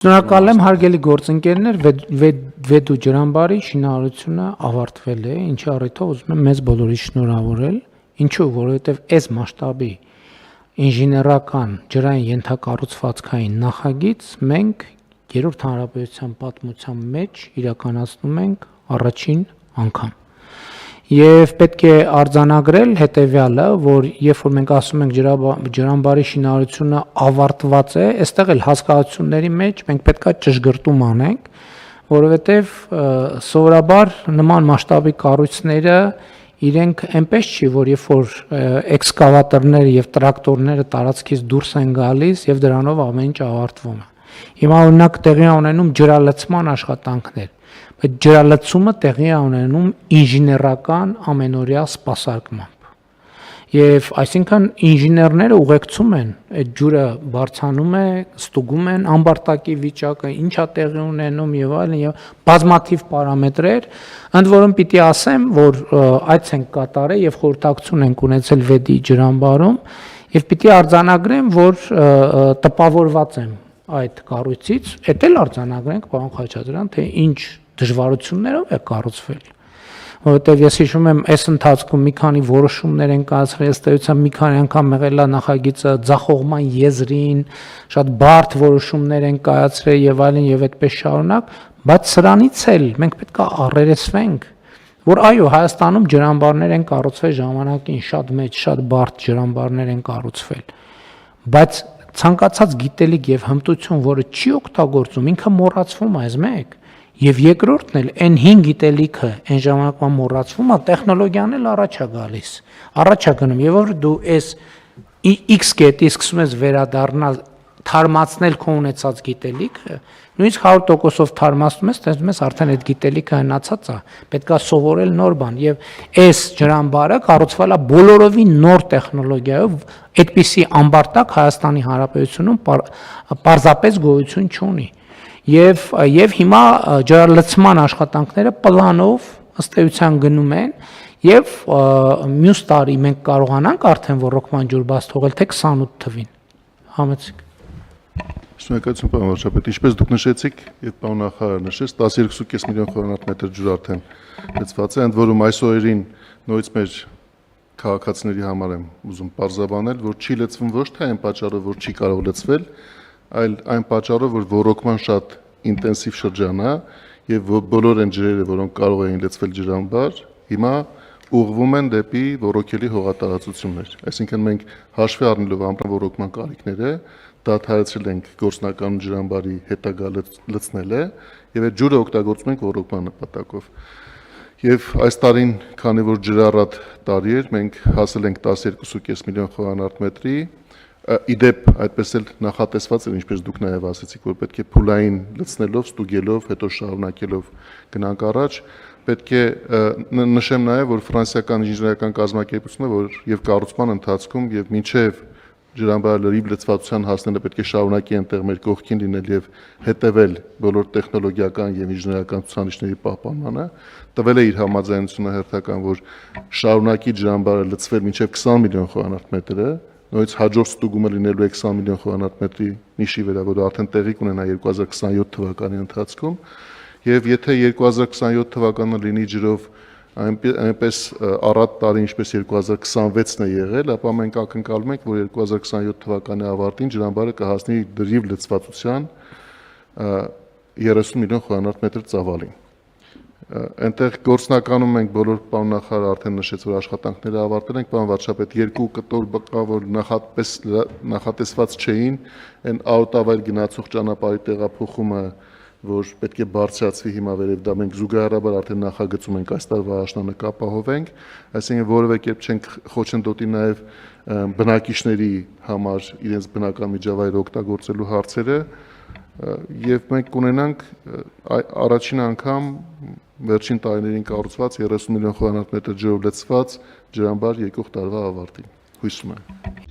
Շնորհակալ եմ հարգելի գործընկերներ, Վեդու ջրամբարի շինարարությունը ավարտվել է, ինչի առիթով ուզում եմ մեզ բոլորիս շնորհավորել, ինչու, որովհետև այս մասշտաբի ինժեներական ջրային ենթակառուցվածքային նախագիծ մենք Երրորդ հանրապետության պատմության մեջ իրականացնում ենք առաջին անգամ։ Եվ պետք է արձանագրել հետևյալը, որ երբ որ մենք ասում ենք ջրամբարի շինարարությունը ավարտված է, այստեղ էլ հասկացությունների մեջ մենք պետքա ճշգրտում անենք, որովհետև սովորաբար նման մասշտաբի կառույցները իրենք այնպես չի, որ երբ որ էքսկավատորները եւ տրակտորները տարածքից դուրս են գալիս եւ դրանով ամեն ինչ ավարտվում է։ Հիմա օրինակ տեղի ունենում ջրալցման աշխատանքներ, բայց ջրալցումը տեղի է ունենում ինժեներական ամենօրյա սպասարկմամբ։ Եվ այսինքն ինժեներները ուղեկցում են այդ ջուրը բարձանում է, ստուգում են ամբարտակի վիճակը, ինչա տեղի ունենում եւ այլն եւ բազմաթիվ պարամետրեր, ընդ որում պիտի ասեմ, որ այց ենք կատարել եւ խորհրդակցություն ենք ունեցել Վեդի ջրամբարում եւ պիտի արձանագրեմ, որ տպավորված եմ այդ կառույցից, էդ էլ արձանագրենք պարոն Խաչատրյան, թե ինչ դժվարություններով է կառուցվել, որովհետև ես հիշում եմ այս ընթացքում մի քանի որոշումներ են կայացրել, ըստ էության մի քանի անգամ եղել է նախագիծը ձախողման եզրին, շատ բարդ որոշումներ են կայացրել եւ այլն եւ այդպես շարունակ, բայց սրանից էլ մենք պետք է առերեսվենք, որ այո, Հայաստանում ջրամբարներ են կառուցվել ժամանակին, շատ մեծ, շատ բարդ ջրամբարներ են կառուցվել, բայց ցանկացած գիտելիք եւ հմտություն, որը չի օգտագործում, ինքը մոռացվում է, այս մեկ։ Եվ երկրորդն էլ այն 5 գիտելիքը այն ժամանակվա մոռացվում է, տեխնոլոգիան էլ առաջ է գալիս, առաջ է գնում, եւ որ դու այս X կետի սկսում ես վերադառնալ, թարմացնել քո ունեցած գիտելիքը, նույնիսկ 100%-ով թարմացնում ես, տեսնում ես արդեն այդ գիտելիքը հնացած է, պետք է սովորել նոր բան, եւ այս ջրամբարը կառուցվել է բոլորովին նոր տեխնոլոգիայով, այդպիսի ամբարտակ Հայաստանի Հանրապետությունում պարզապես գոյություն չունի։ Եվ հիմա ջրալցման աշխատանքները պլանով ըստ էության գնում են եւ մյուս տարի մենք կարողանանք արդեն ռոռոկման ջուր բաց թողել թե 28 թվին։ Համեցեք։ Շնորհակալություն պարոն վարչապետ, ինչպես դուք նշեցիք, եւ պարոն նախարարը նշեց, 12.5 միլիոն խմ ջուր արդեն լցված է, ընդ որում այս օրերին նորից մեր քաղաքացիների համար եմ ուզում պարզաբանել, որ չի լցվում ոչ թե այն պատճառով, որ չի կարող լցվել, այլ այն պատճառով, որ ռոռոկման շատ ինտենսիվ շրջան է եւ բոլոր այն ջրերը, որոնք կարող էին լցվել ջրամբար, հիմա ուղղվում են դեպի ռոռոկելի հողատարածություններ։ Այսինքն մենք հաշվի առնելով ամռան ռոռոկման կարիքները, դադարեցրել ենք գործնական ջրամբարի հետագա լցնելը եւ այդ ջուրը օգտագործում ենք ռոռոկման նպատակով։ Եվ այս տարին, քանի որ ջրառատ տարի էր, մենք հասել ենք 12.5 միլիոն խմ, իդեպ այդպես էլ նախատեսված էր, ինչպես դուք նաև ասացիք, որ պետք է փուլային լցնելով, ստուգելով, հետո շարունակելով գնանք առաջ, պետք է նշեմ նաև, որ ֆրանսիական ինժեներական կազմակերպությունը, որ եւ կառուցման ընթացքում եւ մինչեւ ջրամբարը լրիվ լցվածության հասնելը պետք է շարունակի այնտեղ մեր կողքին լինել եւ հետեւել բոլոր տեխնոլոգիական եւ ինժեներական ցուցանիշների պահպանմանը, տվել է իր համաձայնությունը հերթական, որ շարունակի ջրամբարը լցվել մինչեւ 20 միլիոն խմ, նույնիսկ հաջորդ ստուգումը լինելու է 20 միլիոն խմ նիշի վրա, որը արդեն տեղի կունենա 2027 թվականի ընթացքում, եւ եթե 2027 թվականը լինի ջրով այնպես առատ տարի, ինչպես 2026-ն է եղել, ապա մենք ակնկալում ենք, որ 2027 թվականի ավարտին ջրամբարը կհասնի լրիվ լցվածության 30 միլիոն խմ ծավալին։ Այնտեղ գործնականում ենք բոլոր պարոն նախարարը արդեն նշեց, որ աշխատանքները ավարտել ենք, պարոն վարչապետ, 2 կտոր բկա, որ նախատեսված չէին, այն աուտավայր գնացող ճանապարհի տեղափոխումը, որ պետք է բարձրացվի հիմա վերև դա մենք զուգահեռաբար արդեն նախագծում ենք այս տարվա աշնանը կապահովենք, այսինքն որևէ կերպ չենք խոչընդոտի նաև բնակիչների համար իրենց բնական միջավայրը օգտագործելու հարցերը եւ մենք կունենանք առաջին անգամ վերջին տարիներին կառուցված 30 միլիոն խմ ջրով լցված ջրամբար եկող տարվա ավարտին։ Հույսում եմ։